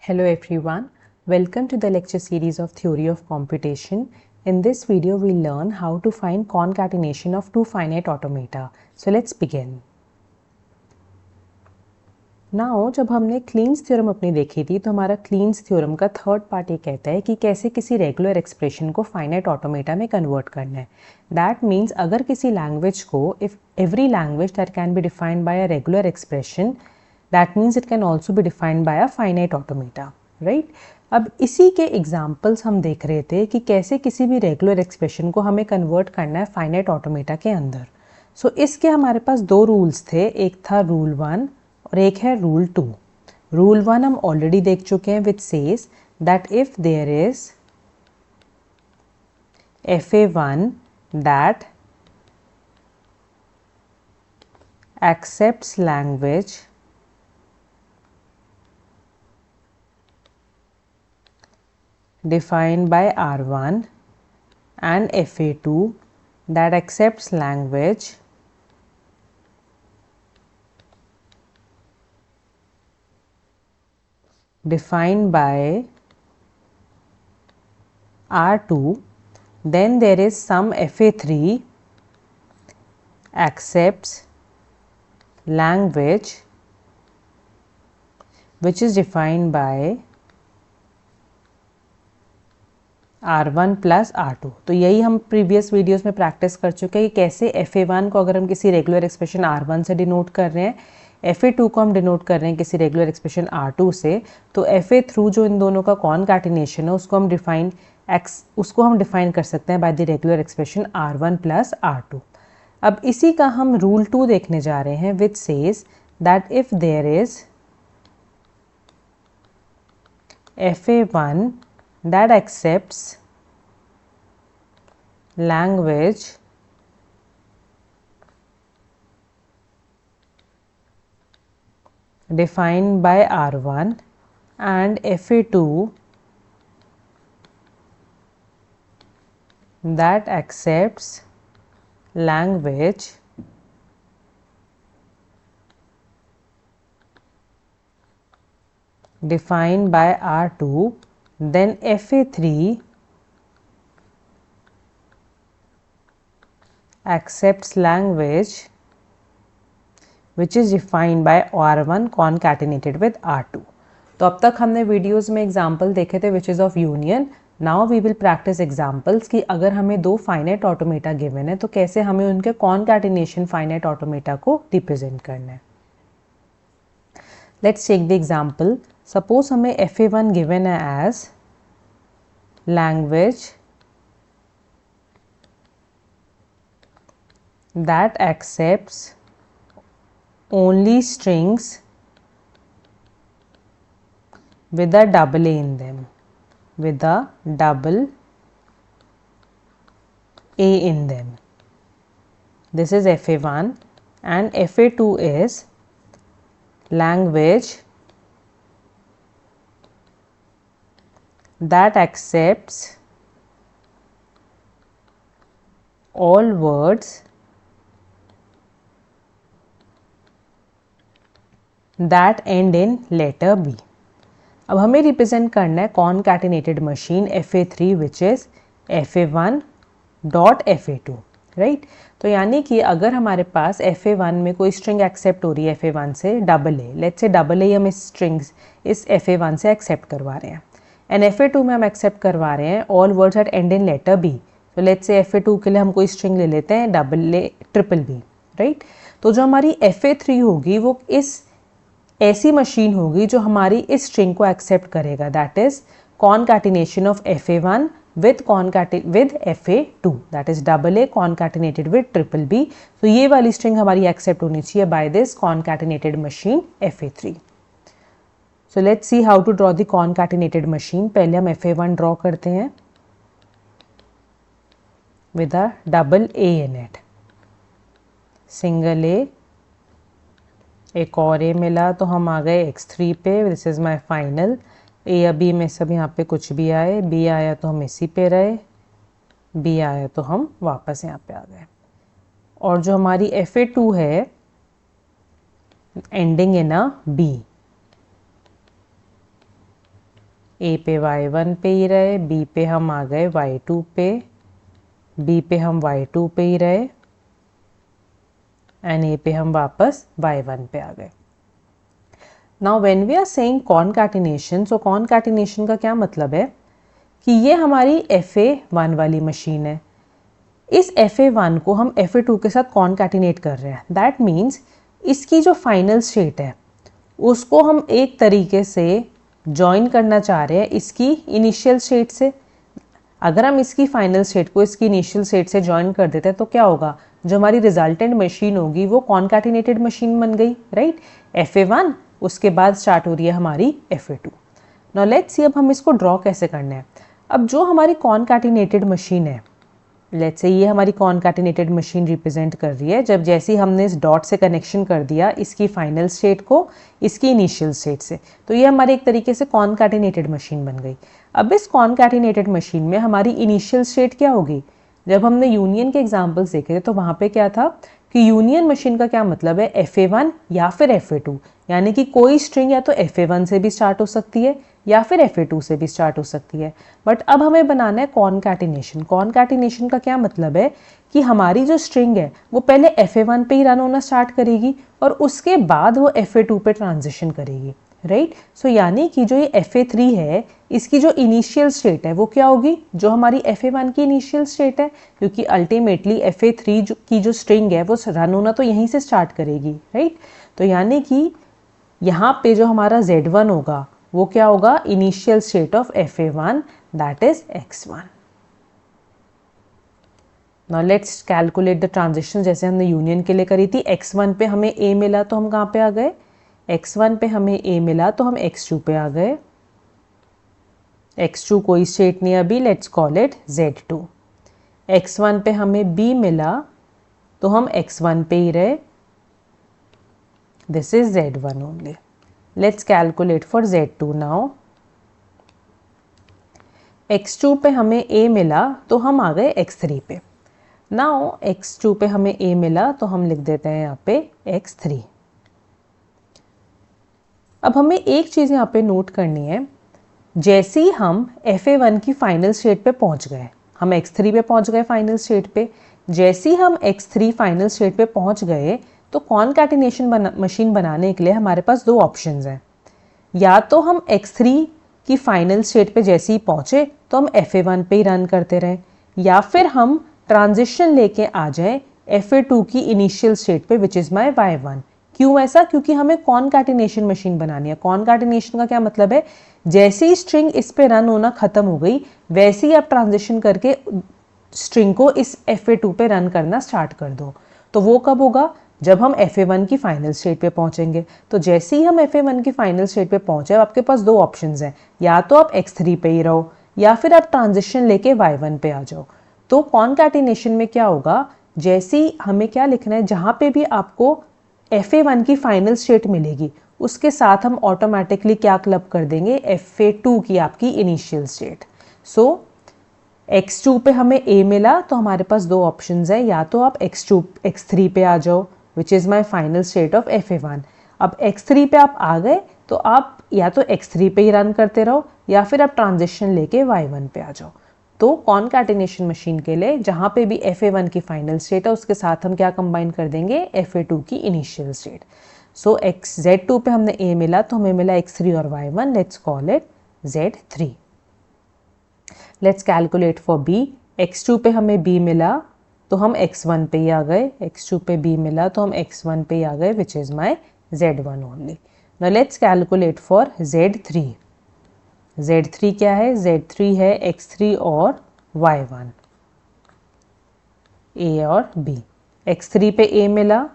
Hello everyone, welcome to the lecture series of Theory of Computation. In this video we'll learn how to find concatenation of two finite automata. So let's begin. Now जब हमने cleans theorem अपनी देखी थी तो हमारा cleans theorem का third part ये कहता है कि कैसे किसी रेगुलर एक्सप्रेशन को फाइनाइट ऑटोमेटा में कन्वर्ट करना है. दैट मीन्स अगर किसी लैंग्वेज को if every language that can be defined by a regular expression that means it can also be defined by a finite automata, right? अब इसी के एग्जाम्पल्स हम देख रहे थे कि कैसे किसी भी रेगुलर एक्सप्रेशन को हमें कन्वर्ट करना है फाइनाइट ऑटोमेटा के अंदर. सो इसके हमारे पास दो रूल्स थे, एक था रूल 1 और एक है रूल 2. रूल 1 हम ऑलरेडी देख चुके हैं which says that if there is fa1 that accepts language defined by R1 and fa2 that accepts language defined by R2, then there is some fa3 accepts language which is defined by R1 plus R2. तो यही हम previous videos में practice कर चुके हैं कि कैसे fa1 को अगर हम किसी रेगुलर एक्सप्रेशन R1 से डिनोट कर रहे हैं, fa2 को हम डिनोट कर रहे हैं किसी रेगुलर एक्सप्रेशन R2 से, तो fa थ्रू जो इन दोनों का कॉनकैटिनेशन है उसको हम डिफाइन कर सकते हैं by the regular expression R1 plus R2. अब इसी का हम रूल 2 देखने जा रहे हैं which says that if there is fa1 that accepts language defined by R1 and fa2 that accepts language defined by R2, then fa3 accepts language which is defined by R1 concatenated with R2. तो अब तक हमने videos में example देखे थे which is of union. Now we will practice examples कि अगर हमें दो फाइनाइट ऑटोमेटा गिवन है तो कैसे हमें उनके कॉनकैटिनेशन फाइनाइट ऑटोमेटा को रिप्रेजेंट करना है. Let's take the example. Suppose हमें fa1 गिवन है as language that accepts only strings with a double A in them, with a double A in them. This is fa1 and fa2 is language that accepts all words that end in letter B. अब हमें represent करना है concatenated machine fa3 which is fa1 dot fa2, right. तो यानी कि अगर हमारे पास fa1 में कोई स्ट्रिंग एक्सेप्ट हो रही है fa1 से double A, let's say double A हम इस fa1 से एक्सेप्ट करवा रहे हैं एंड fa2 में हम एक्सेप्ट करवा रहे हैं all words that end in letter B. तो लेट्स से fa2 के लिए हम कोई स्ट्रिंग ले लेते हैं double A triple B, right. तो जो हमारी fa3 होगी वो इस ऐसी मशीन होगी जो हमारी इस स्ट्रिंग को एक्सेप्ट करेगा, that is concatenation of fa1 with fa2, that is double A concatenated with triple B. तो ये वाली स्ट्रिंग हमारी एक्सेप्ट होनी चाहिए by this concatenated machine fa3. So let's see how to draw the concatenated machine. पहले हम fa1 draw करते हैं with a double A in it, single A, एक और ए मिला तो हम आ गए x3 पे. This is my final. A या बी में सब यहाँ पे कुछ भी आए, बी आया तो हम इसी पे रहे, बी आया तो हम वापस यहाँ पे आ गए. और जो हमारी fa2 है एंडिंग इन अ बी, ए पे y1 पे ही रहे, बी पे हम आ गए y2 पे, बी पे हम y2 पे ही रहे एंड ए पे हम वापस y1 पे आ गए। Now when we are saying concatenation, so concatenation का क्या मतलब है कि ये हमारी FA1 वाली मशीन है, इस FA1 को हम FA2 के साथ कॉनकैटिनेट कर रहे हैं। दैट मीन्स इसकी जो फाइनल स्टेट है उसको हम एक तरीके से जॉइन करना चाह रहे हैं इसकी इनिशियल स्टेट से। अगर हम इसकी फाइनल स्टेट को इसकी इनिशियल स्टेट से जॉइन कर देते हैं तो क्या होगा, जो हमारी रिजल्टेंट मशीन होगी वो कॉनकैटिनेटेड मशीन बन गई, राइट। FA1 उसके बाद स्टार्ट हो रही है हमारी FA2। नाउ लेट्स सी अब हम इसको ड्रॉ कैसे करना है। अब जो हमारी कॉनकैटिनेटेड मशीन है, लेट्स से ये हमारी कॉनकैटिनेटेड मशीन रिप्रेजेंट कर रही है जब जैसे ही हमने इस डॉट से कनेक्शन कर दिया इसकी फाइनल स्टेट को इसकी इनिशियल स्टेट से, तो ये हमारी एक तरीके से कॉनकैटिनेटेड मशीन बन गई। अब इस कॉनकैटिनेटेड मशीन में हमारी इनिशियल स्टेट क्या होगी, जब हमने यूनियन के एग्जाम्पल्स देखे थे तो वहाँ पे क्या था कि यूनियन मशीन का क्या मतलब है, FA1 या फिर FA2, यानी कि कोई स्ट्रिंग या तो FA1 से भी स्टार्ट हो सकती है या फिर FA2 से भी स्टार्ट हो सकती है। बट अब हमें बनाना है कॉनकैटिनेशन। कॉनकैटिनेशन का क्या मतलब है कि हमारी जो स्ट्रिंग है वो पहले FA1 पे ही रन होना स्टार्ट करेगी और उसके बाद वो FA2 पे ट्रांजिशन करेगी, राइट। सो यानी कि जो ये FA3 है इसकी जो इनिशियल स्टेट है वो क्या होगी, जो हमारी FA1 की इनिशियल स्टेट है, क्योंकि अल्टीमेटली FA3 की जो स्ट्रिंग है वो रन होना तो यहीं से स्टार्ट करेगी, राइट। तो यानी कि यहाँ पे जो हमारा Z1 होगा वो क्या होगा, initial state of FA1, that is X1। Now let's calculate the transition जैसे हमने यूनियन के लिए करी थी। X1 पे हमें A मिला तो हम कहाँ पे आ गए, X1 पे हमें A मिला तो हम X2 पे आ गए। X2 कोई स्टेट नहीं अभी, let's call it Z2। X1 पे हमें B मिला तो हम X1 पे ही रहे, this is Z1 only. Let's calculate for Z2 now. X2 पे हमें A मिला तो हम आ गए X3 पे। नाउ X2 पे हमें A मिला तो हम लिख देते हैं यहाँ पे X3। अब हमें एक चीज़ यहाँ पे नोट करनी है, जैसे ही हम FA1 की फाइनल स्टेट पे पहुँच गए, हम X3 पे पहुँच गए फाइनल स्टेट पे, जैसे ही हम X3 फाइनल स्टेट पे पहुँच गए तो कॉनकैटिनेशन मशीन बनाने के लिए हमारे पास दो ऑप्शंस हैं। या तो हम X3 की फाइनल स्टेट पे जैसे ही पहुँचे तो हम FA1 पे ही रन करते रहें, या फिर हम ट्रांजिशन लेके आ जाएं FA2 की इनिशियल स्टेट पे विच इज़ माई Y1। क्यों ऐसा, क्योंकि हमें कॉनकैटिनेशन मशीन बनानी है। कॉनकैटिनेशन का क्या मतलब है, जैसे ही स्ट्रिंग इस पे रन होना खत्म हो गई वैसे ही आप ट्रांजिशन करके स्ट्रिंग को इस FA2 पे रन करना स्टार्ट कर दो। तो वो कब होगा, जब हम FA1 की फाइनल स्टेट पे पहुंचेंगे। तो जैसे ही हम FA1 की फाइनल स्टेट पे पहुंचे आपके पास दो ऑप्शंस हैं, या तो आप X3 पे ही रहो या फिर आप ट्रांजिशन लेके Y1 पे आ जाओ। तो कॉनकैटिनेशन में क्या होगा, जैसे ही हमें क्या लिखना है, जहाँ पे भी आपको FA1 की फाइनल स्टेट मिलेगी उसके साथ हम ऑटोमेटिकली क्या क्लब कर देंगे, FA2 की आपकी इनिशियल स्टेट। सो X2 पे हमें A मिला तो हमारे पास दो ऑप्शंस है, या तो आप X3 पे आ जाओ which is my final state of FA1। अब X3 पे आप आ गए तो आप या तो X3 पे ही रन करते रहो या फिर आप ट्रांजिशन लेके Y1 पे आ जाओ। तो कॉनकैटिनेशन मशीन के लिए जहाँ पे भी FA1 की फाइनल स्टेट है उसके साथ हम क्या कंबाइन कर देंगे, FA2 की इनिशियल स्टेट। सो Z2 पे हमने A मिला तो हमें मिला X3 और Y1, let's call it Z3। Let's calculate for B। X2 पे हमें B मिला तो हम X1 पे ही आ गए, X2 पे B मिला तो हम X1 पे ही आ गए which is my Z1 only. Now let's calculate for Z3। Z3 क्या है, Z3 है X3 और Y1, A और B। X3 पे A मिला,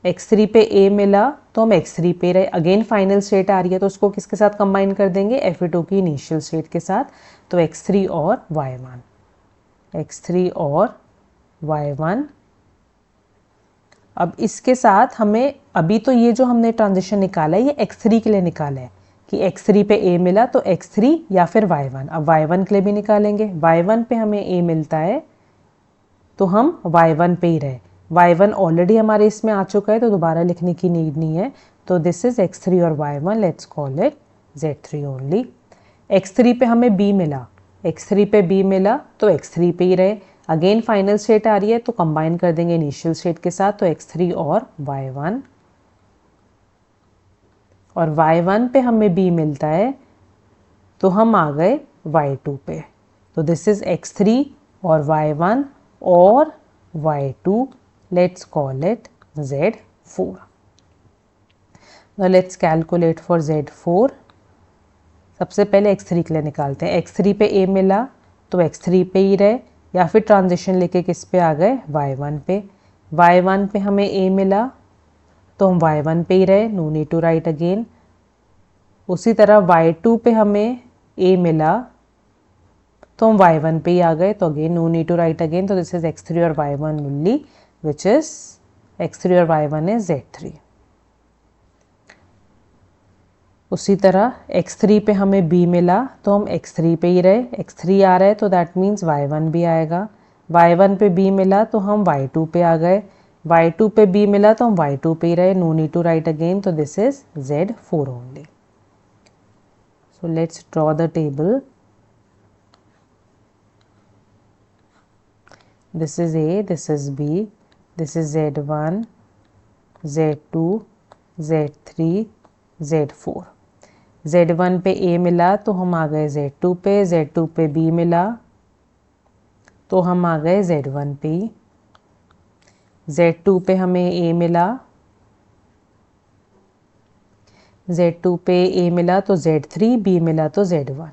X3 पे A मिला तो हम X3 पे रहे, अगेन फाइनल स्टेट आ रही है तो उसको किसके साथ कंबाइन कर देंगे, FA2 की इनिशियल स्टेट के साथ। तो X3 और Y1, X3 और Y1। अब इसके साथ हमें अभी तो ये जो हमने ट्रांजिशन निकाला है ये X3 के लिए निकाला है कि X3 पे A मिला तो X3 या फिर Y1। अब Y1 के लिए भी निकालेंगे, Y1 पे हमें A मिलता है तो हम Y1 पे ही रहे। Y1 ऑलरेडी हमारे इसमें आ चुका है तो दोबारा लिखने की नीड नहीं है। तो दिस इज X3 और Y1, let's call it Z3 only. x3 पे हमें b मिला, x3 पे b मिला तो x3 पे ही रहे। अगेन फाइनल स्टेट आ रही है तो कंबाइन कर देंगे इनिशियल स्टेट के साथ, तो x3 और y1, और y1 पे हमें b मिलता है तो हम आ गए y2 पे। तो दिस इज x3 और y1 और y2, let's call it z4। Now let's calculate for z4। सबसे पहले x3 के लिए निकालते हैं। x3 पे a मिला तो x3 पे ही रहे, या फिर ट्रांजिशन लेके किस पे आ गए, y1 पे। y1 पे हमें a मिला तो हम y1 पे ही रहे, no need to write again. उसी तरह y2 पे हमें a मिला तो हम y1 पे ही आ गए, तो again no need to write again. तो दिस इज x3 और y1 only, which is x3 और y1 इज z3। उसी तरह x3 पे हमें b मिला तो हम x3 पे ही रहे, x3 आ रहा है तो दैट मीन्स y1 भी आएगा। y1 पे b मिला तो हम y2 पे आ गए, y2 पे b मिला तो हम y2 पे ही रहे, no need to write again. तो this is z4 only. So let's draw the table. This is A, this is B, this is Z1, Z2, Z3, Z4। Z1 पे A मिला तो हम आ गए Z2 पे, Z2 पे B मिला तो हम आ गए Z1 पे। Z2 पे हमें A मिला, Z2 पे A मिला तो Z3, B मिला तो Z1,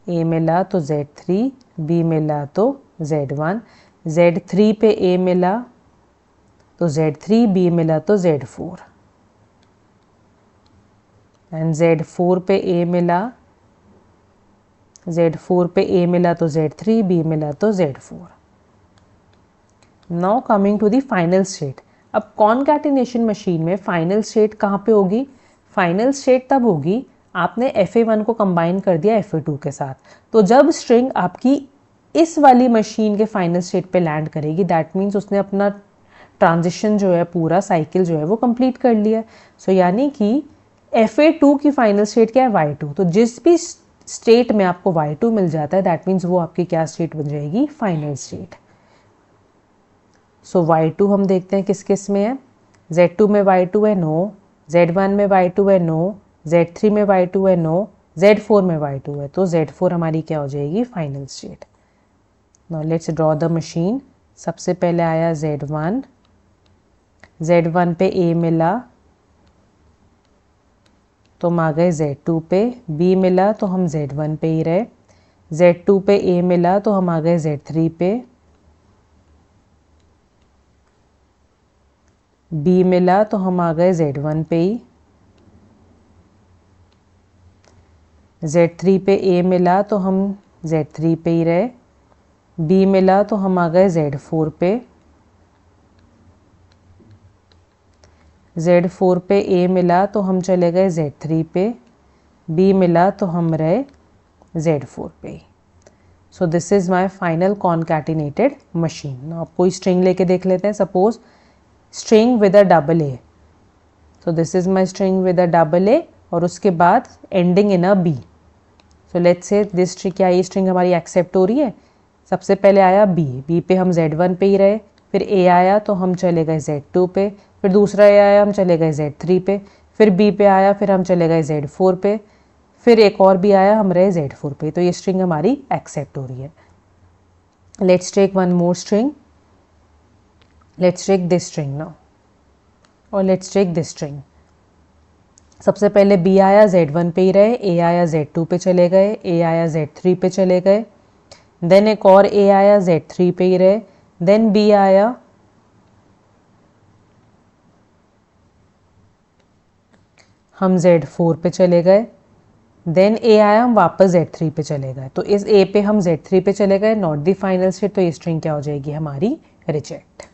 A मिला तो Z3, B मिला तो Z1, Z3 पे A मिला तो Z3, B मिला तो Z4, एंड Z4 पे A मिला, Z4 पे A मिला तो Z3, B मिला तो Z4। Now coming to the final state. अब कॉनकैटिनेशन मशीन में फाइनल स्टेट कहाँ पे होगी, फाइनल स्टेट तब होगी आपने FA1 को कंबाइन कर दिया FA2 के साथ, तो जब स्ट्रिंग आपकी इस वाली मशीन के फाइनल स्टेट पे लैंड करेगी, दैट मीन्स उसने अपना ट्रांजिशन जो है, पूरा साइकिल जो है वो कंप्लीट कर लिया। सो यानी कि FA2 की फाइनल स्टेट क्या है, y2। तो जिस भी स्टेट में आपको y2 मिल जाता है, दैट मीन्स वो आपकी क्या स्टेट बन जाएगी, फाइनल स्टेट। सो y2 हम देखते हैं किस किस में है। Z2 में y2 है, नो। Z1 में y2 है, नो। Z3 में y2 है, नो। Z4 में y2 है, तो Z4 हमारी क्या हो जाएगी, final state. Now let's draw the machine. सबसे पहले आया Z1, Z1 पे A मिला तो हम आ गए Z2 पे, B मिला तो हम Z1 पे ही रहे, Z2 पे A मिला तो हम आ गए Z3 पे, B मिला तो हम आ गए Z1 पे ही, Z3 पे A मिला तो हम Z3 पे ही रहे, B मिला तो हम आ गए Z4 पे, Z4 पे A मिला तो हम चले गए Z3 पे, B मिला तो हम रहे Z4 पे। So this is my final concatenated machine. आप कोई स्ट्रिंग लेके देख लेते हैं, suppose string with a double A. So this is my string with a double A और उसके बाद ending in a B. So let's say this क्या ये स्ट्रिंग हमारी एक्सेप्ट हो रही है। सबसे पहले आया बी पे हम Z1 पे ही रहे, फिर A आया तो हम चले गए Z2 पे, फिर दूसरा A आया हम चले गए Z3 पे, फिर B पे आया फिर हम चले गए Z4 पे, फिर एक और भी आया हम रहे Z4 पे। तो ये स्ट्रिंग हमारी एक्सेप्ट हो रही है। Let's take one more string, let's take this string now, और लेट्स टेक दिस स्ट्रिंग। सबसे पहले B आया Z1 पे ही रहे, A आया Z2 पे चले गए, A आया Z3 पे चले गए, देन एक और A आया Z3 पे ही रहे, देन B आया, हम Z4 पे चले गए, देन A आया हम वापस Z3 पे चले गए। तो इस A पे हम Z3 पे चले गए, नॉट दी फाइनल स्टेट, तो ये स्ट्रिंग क्या हो जाएगी हमारी, reject.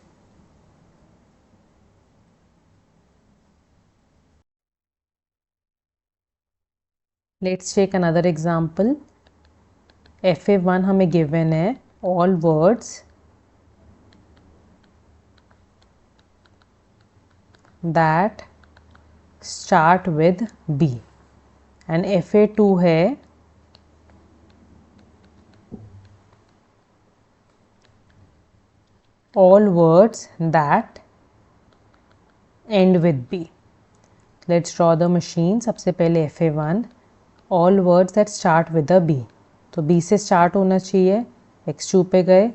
Let's take another example. FA1 हमें गिवन है, all words that start with B, and FA2 है all words that end with B. Let's draw the machine. सबसे पहले FA1 all words that start with a B. तो B से start होना चाहिए, X2 पे गए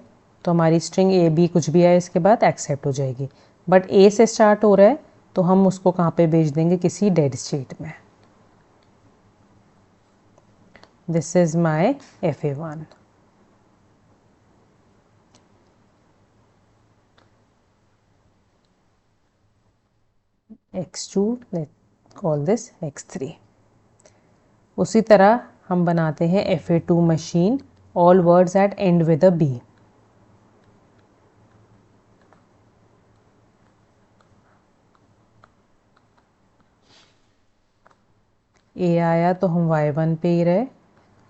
तो हमारी स्ट्रिंग ए बी कुछ भी आए इसके बाद एक्सेप्ट हो जाएगी, बट ए से स्टार्ट हो रहा है तो हम उसको कहाँ पे भेज देंगे, किसी डेड स्टेट में. This is my FA1. X2, let's call this X3. उसी तरह हम बनाते हैं FA2 machine all words that end with a B. A आया तो हम Y1 पे ही रहे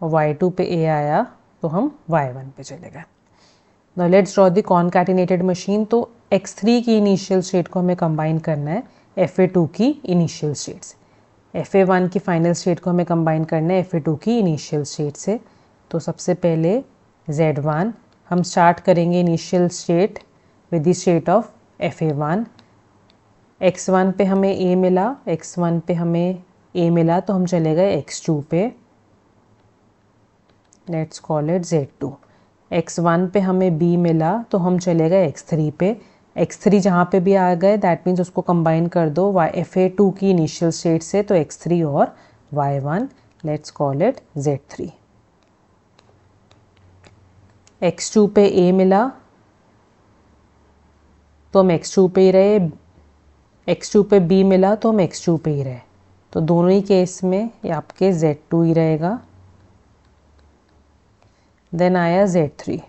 और Y2 पे A आया तो हम Y1 पे चले गए. Now let's draw the concatenated machine. तो X3 की इनिशियल स्टेट को हमें कंबाइन करना है FA2 की इनिशियल स्टेट से. FA1 की फाइनल स्टेट को हमें कंबाइन करना है FA2 की इनिशियल स्टेट से. तो सबसे पहले Z1 हम स्टार्ट करेंगे initial state with the state of FA1. X1 पे हमें A मिला, X1 पे हमें A मिला तो हम चले गए X2 पे. Let's call it Z2. X1 पे हमें B मिला तो हम चले गए X3 पे. X3 जहाँ पे भी आ गए दैट मीन्स उसको कंबाइन कर दो FA2 की इनिशियल स्टेट से, तो X3 और Y1. Let's call it Z3. X2 पे A मिला तो हम X2 पे ही रहे, X2 पे B मिला तो हम X2 पे ही रहे. तो दोनों ही केस में ये आपके Z2 ही रहेगा. देन आया Z3.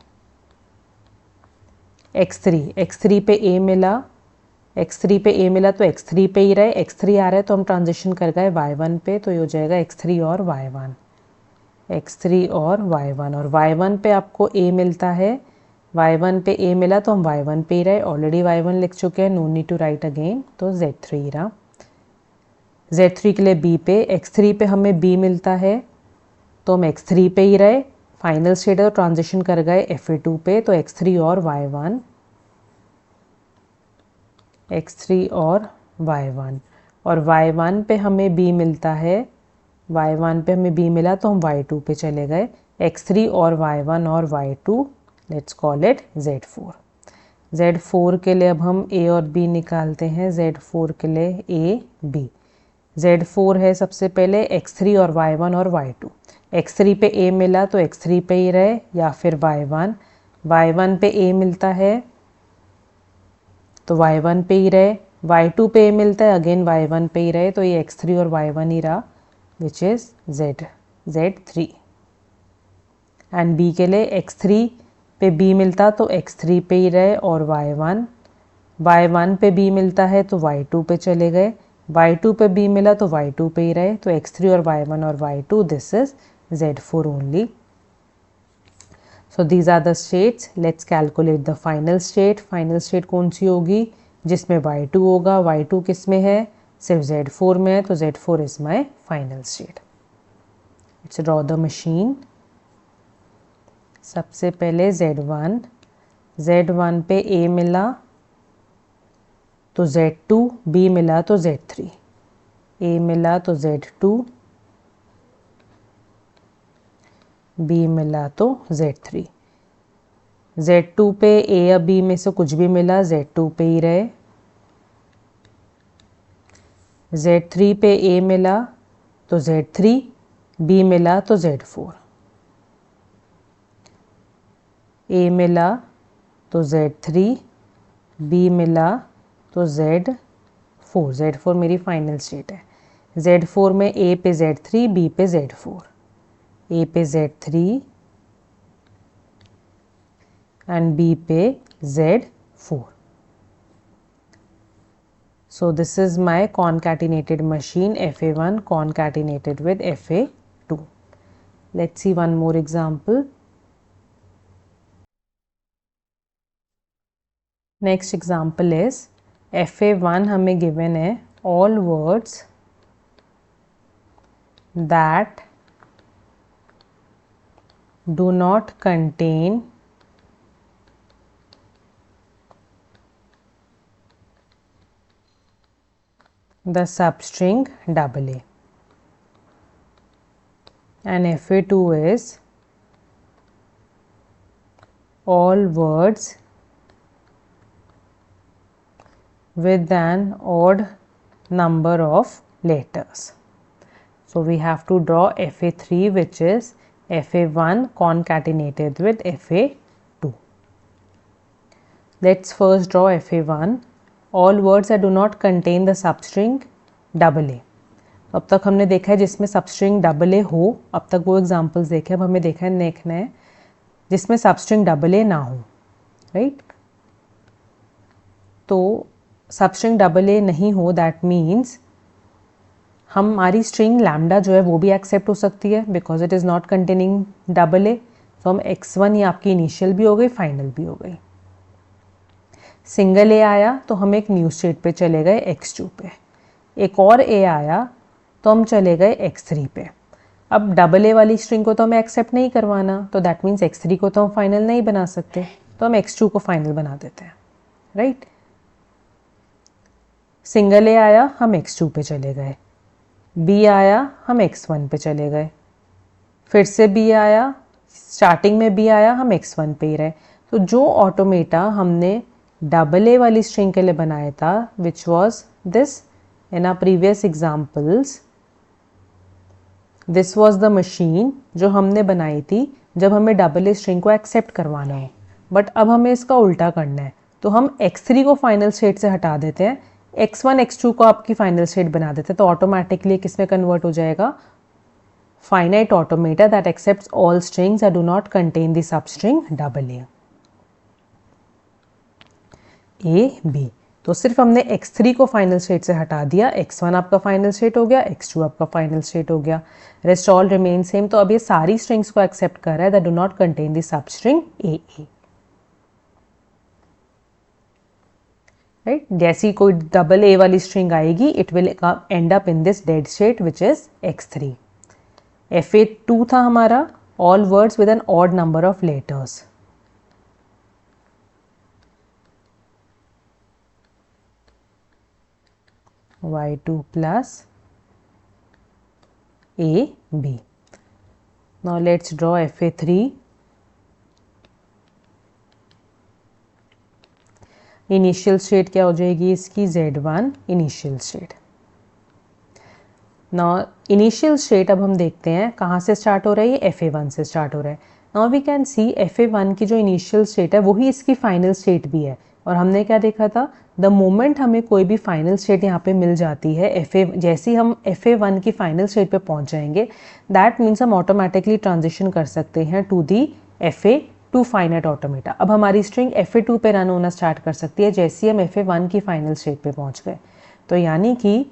X3 पे A मिला, X3 पे A मिला तो X3 पे ही रहे, X3 आ रहा है तो हम ट्रांजिशन कर गए Y1 पे, तो ये हो जाएगा X3 और Y1, X3 और Y1. और Y1 पे आपको A मिलता है, Y1 पे A मिला तो हम Y1 पे ही रहे, ऑलरेडी Y1 लिख चुके हैं, no need to write again, तो Z3 रहा. Z3 के लिए B पे, X3 पे हमें B मिलता है तो हम X3 पे ही रहे, फाइनल स्टेट है तो ट्रांजिशन कर गए FA2 पे, तो X3 और Y1, X3 और Y1. और Y1 पे हमें B मिलता है, Y1 पे हमें B मिला तो हम Y2 पे चले गए, X3 और Y1 और Y2. Let's call it Z4. Z4 के लिए अब हम A और B निकालते हैं. Z4 के लिए A B. Z4 है सबसे पहले X3 और Y1 और Y2. X3 पे A मिला तो X3 पे ही रहे, या फिर Y1. Y1 पे A मिलता है तो Y1 पे ही रहे, Y2 पे A मिलता है अगेन Y1 पे ही रहे, तो ये X3 और Y1 ही रहा, which is Z3. And B के लिए X3 पे B मिलता तो X3 पे ही रहे और Y1 पे B मिलता है तो Y2 पे चले गए, Y2 पे B मिला तो Y2 पे ही रहे, तो X3 और Y1 और Y2, this is Z4 only. So these are the states. Let's calculate the final state. Final state कौन सी होगी, जिसमें Y2 होगा. Y2 किस में है, सिर्फ Z4 में है, तो Z4 is my final state. Let's draw the machine. सबसे पहले Z1 पे A मिला तो Z2, B मिला तो Z3, A मिला तो Z2, B मिला तो Z3. Z2 पे A या B में से कुछ भी मिला, Z2 पे ही रहे. Z3 पे A मिला तो Z3, B मिला तो Z4, A मिला तो Z3, B मिला तो Z4 मेरी फाइनल स्टेट है. Z4 में A पे Z3, B पे Z4, A पे Z3 एंड B पे Z4. So this is my concatenated machine FA1 concatenated with FA2. Let's see one more example. Next example is FA1 हमें given है all words that do not contain the substring AA, and FA2 is all words with an odd number of letters. So we have to draw FA3, which is FA1 concatenated with FA2. Let's first draw FA1. All words that do not contain the substring AA. अब तक हमने देखा है जिसमें substring AA हो, अब तक वो एग्जाम्पल्स देखे, अब हमें देखना है जिसमें सबस्ट्रिंग AA ना हो, राइट? तो सबस्ट्रिंग AA नहीं हो, दैट मीन्स हमारी स्ट्रिंग लैम्डा जो है वो भी एक्सेप्ट हो सकती है because it is not containing AA. तो हम x1 ये आपकी इनिशियल भी हो गई, फाइनल भी हो गई. सिंगल ए आया तो हम एक न्यू स्टेट पे चले गए x2 पे. एक और ए आया तो हम चले गए x3 पे. अब AA वाली स्ट्रिंग को तो हमें एक्सेप्ट नहीं करवाना, तो दैट मीन्स x3 को तो हम फाइनल नहीं बना सकते, तो हम x2 को फाइनल बना देते हैं, राइट? सिंगल ए आया, हम x2 पे चले गए. B आया, हम x1 पे चले गए. फिर से B आया, स्टार्टिंग में B आया, हम x1 पे ही रहे. तो जो ऑटोमेटा हमने AA वाली स्ट्रिंग के लिए बनाया था, which was this in our previous examples, this was the machine जो हमने बनाई थी जब हमें AA स्ट्रिंग को एक्सेप्ट करवाना हो. बट अब हमें इसका उल्टा करना है, तो हम x3 को फाइनल स्टेट से हटा देते हैं, x1 x2 को आपकी फाइनल स्टेट बना देते हैं. तो ऑटोमेटिकली किस में कन्वर्ट हो जाएगा? Finite automata that accepts all strings that do not contain the substring AA. B. तो सिर्फ हमने x3 को फाइनल स्टेट से हटा दिया, x1 आपका फाइनल स्टेट हो गया, x2 आपका फाइनल स्टेट हो गया, रेस्ट ऑल रिमेन सेम. तो अब ये सारी स्ट्रिंग्स को एक्सेप्ट कर रहा है that do not contain the substring AA, right? जैसी कोई AA वाली स्ट्रिंग आएगी, it will end up in this dead state which is x3. FA2 था हमारा all words with an odd number of letters. Y2 plus AB. Now let's draw FA3. Initial state क्या हो जाएगी इसकी? Z1 initial state. Now initial state अब हम देखते हैं कहाँ से स्टार्ट हो रही है, FA1 से स्टार्ट हो रहा है. Now we can see FA1 की जो इनिशियल स्टेट है वही इसकी फाइनल स्टेट भी है. और हमने क्या देखा था, द मोमेंट हमें कोई भी फाइनल स्टेट यहाँ पे मिल जाती है, जैसे ही हम FA1 की फाइनल स्टेट पे पहुँच जाएंगे, दैट मीन्स हम ऑटोमेटिकली ट्रांजिशन कर सकते हैं to the FA2 finite automata. अब हमारी स्ट्रिंग FA2 पे रन होना स्टार्ट कर सकती है जैसे ही हम FA1 की फाइनल स्टेट पे पहुँच गए. तो यानी कि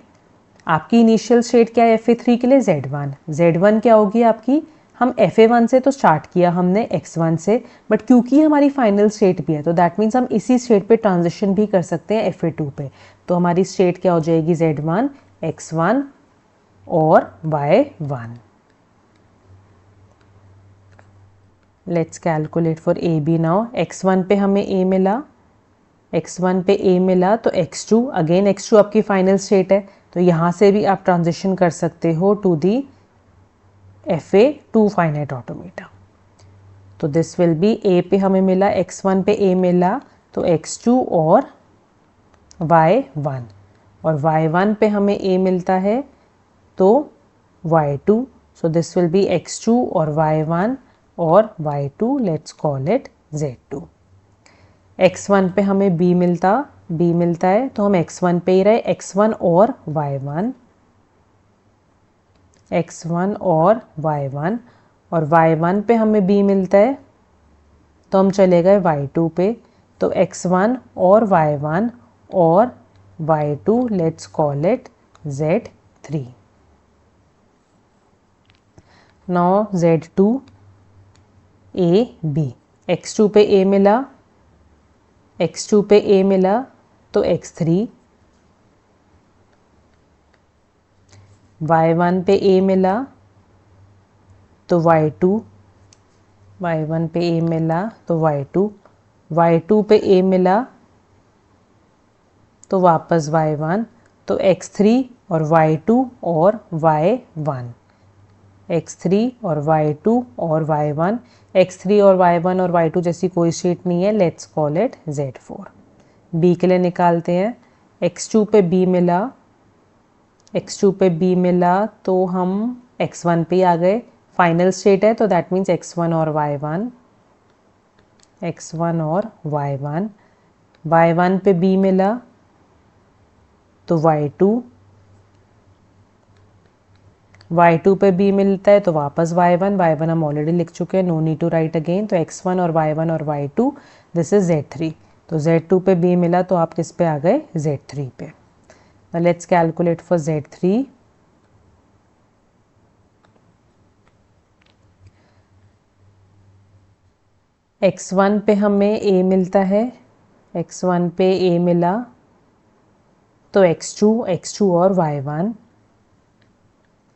आपकी इनिशियल स्टेट क्या है FA3 के लिए? Z1. Z1 क्या होगी आपकी? हम FA1 से तो स्टार्ट किया हमने x1 से, बट क्योंकि हमारी फाइनल स्टेट भी है तो दैट मीन्स हम इसी स्टेट पे ट्रांजिशन भी कर सकते हैं FA2 पे. तो हमारी स्टेट क्या हो जाएगी? Z1, x1 और y1. Let's calculate for AB now. x1 पे हमें A मिला, x1 पे A मिला, तो x2, अगेन x2 आपकी फाइनल स्टेट है, तो यहाँ से भी आप ट्रांजिशन कर सकते हो to the FA2 finite automata. तो दिस विल बी A पे हमें मिला, x1 पे A मिला, तो x2 और y1, और y1 पे हमें A मिलता है तो y2. So this will B x2 और y1 और y2, let's call it z2. x1 पे हमें B मिलता है तो हम x1 पे ही रहे, x1 और y1, x1 और y1, और y1 पे हमें B मिलता है तो हम चले गए y2 पे, तो x1 और y1 और y2, let's call it z3. Now z2 AB. x2 पे A मिला, x2 पे A मिला तो x3, y1 पे A मिला तो y2, y1 पे A मिला तो y2, y2 पे A मिला तो वापस y1, तो x3 और y2 और y1, x3 और y2 और y1, x3 और y1 और y2 जैसी कोई स्टेट नहीं है, let's call it z4। b के लिए निकालते हैं, x2 पे b मिला, x2 पे b मिला तो हम x1 पे आ गए, फाइनल स्टेट है तो दैट मीन्स x1 और y1, x1 और y1, y1 पे b मिला तो y2, y2 पे b मिलता है तो वापस y1, y1 हम ऑलरेडी लिख चुके हैं, no need to write again. तो x1 और y1 और y2, दिस इज z3। तो z2 पे b मिला तो आप किस पे आ गए, z3 पे। Now let's calculate for z3। x1 पे हमें a मिलता है, x1 पे a मिला तो x2 और y1,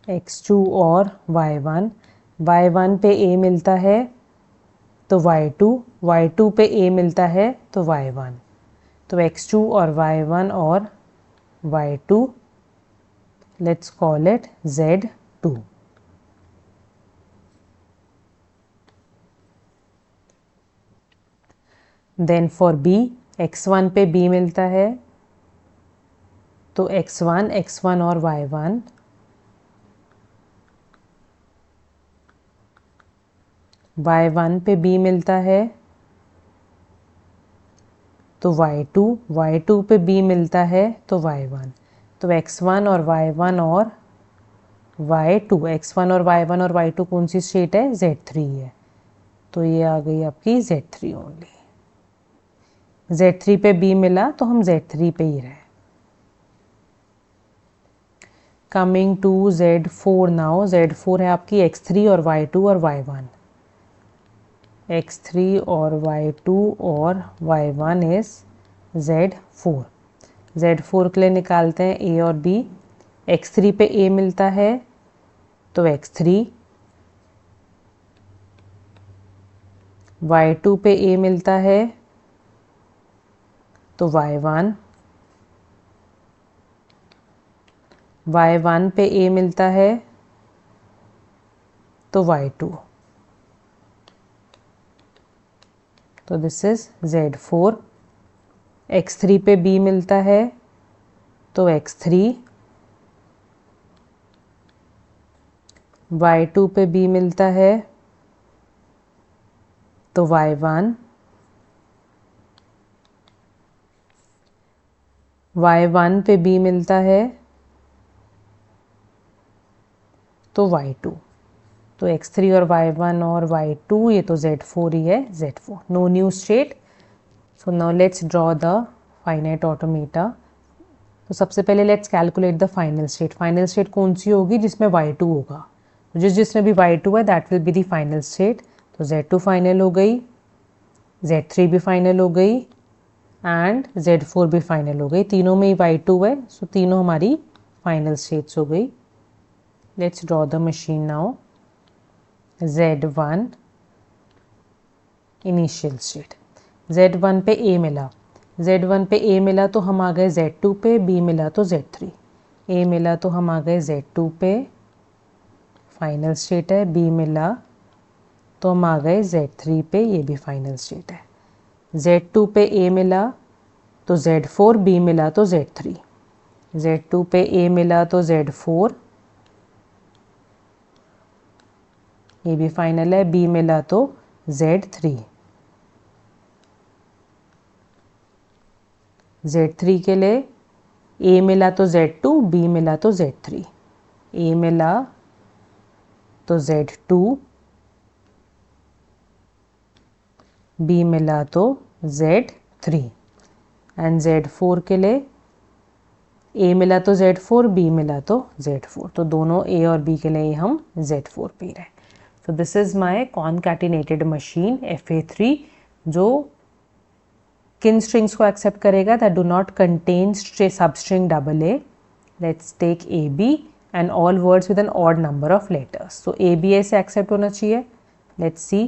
x2 और y1, y1 पे a मिलता है तो y2, y2 पे a मिलता है तो y1, तो x2 और y1 और y2, let's call it z2। Then for b, x1 पे b मिलता है तो x1 और y1, y1 पे b मिलता है तो y2 पे b मिलता है तो y1, तो x1 और y1 और y2, x1 और y1 और y2 कौन सी स्टेट है, z3 है, तो ये आ गई आपकी z3 ओनली। z3 पे b मिला तो हम z3 पे ही रहे। Coming to z4 now, z4 है आपकी x3 और y2 और y1, x3 और y2 और y1 इज z4। z4 के लिए निकालते हैं a और b, x3 पे a मिलता है तो x3, y2 पे a मिलता है तो y1, y1 पे a मिलता है तो y2, तो दिस इज z4। x3 पे b मिलता है तो x3, y2 पे b मिलता है तो y1, y1 पे b मिलता है तो y2, तो x3 और y1 और y2, ये तो z4 ही है, z4, no new state. So now let's draw the finite automata. तो सबसे पहले let's calculate the final state. Final state कौन सी होगी, जिसमें y2 होगा, तो जिसमें भी y2 है that will be the final state. तो z2 फाइनल हो गई, z3 भी फाइनल हो गई एंड z4 भी फाइनल हो गई, तीनों में ही y2 है, सो तीनों हमारी फाइनल स्टेट्स हो गई। Let's draw the machine now. z1 initial state, z1 पे a मिला, z1 पे a मिला तो हम आ गए z2 पे, b मिला तो z3, a मिला तो हम आ गए z2 पे, फाइनल स्टेट है, b मिला तो हम आ गए z3 पे, ये भी फाइनल स्टेट है, z2 पे a मिला तो z4, b मिला तो z3, z2 पे a मिला तो z4, ये भी फाइनल है, b मिला तो z3, z3 के लिए a मिला तो z2, b मिला तो z3, a मिला तो z2, b मिला तो z3 एंड z4 के लिए a मिला तो z4, b मिला तो z4, तो दोनों a और b के लिए हम z4 पी रहे हैं। So this is my concatenated machine FA3, जो किन स्ट्रिंग्स को एक्सेप्ट करेगा, that do not contain substring double A. Let's take A B and all words with an odd number of letters. So A B ऐसे accept होना चाहिए। Let's see,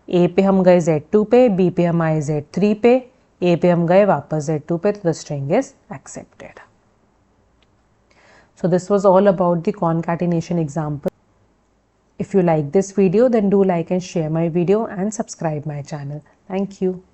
ए पे हम गए z2 पे, b पे हम आए z3 पे, ए पे हम गए वापस z2 पे, तो the string is accepted. So this was all about the concatenation example. If you like this video, then do like and share my video and subscribe my channel. Thank you.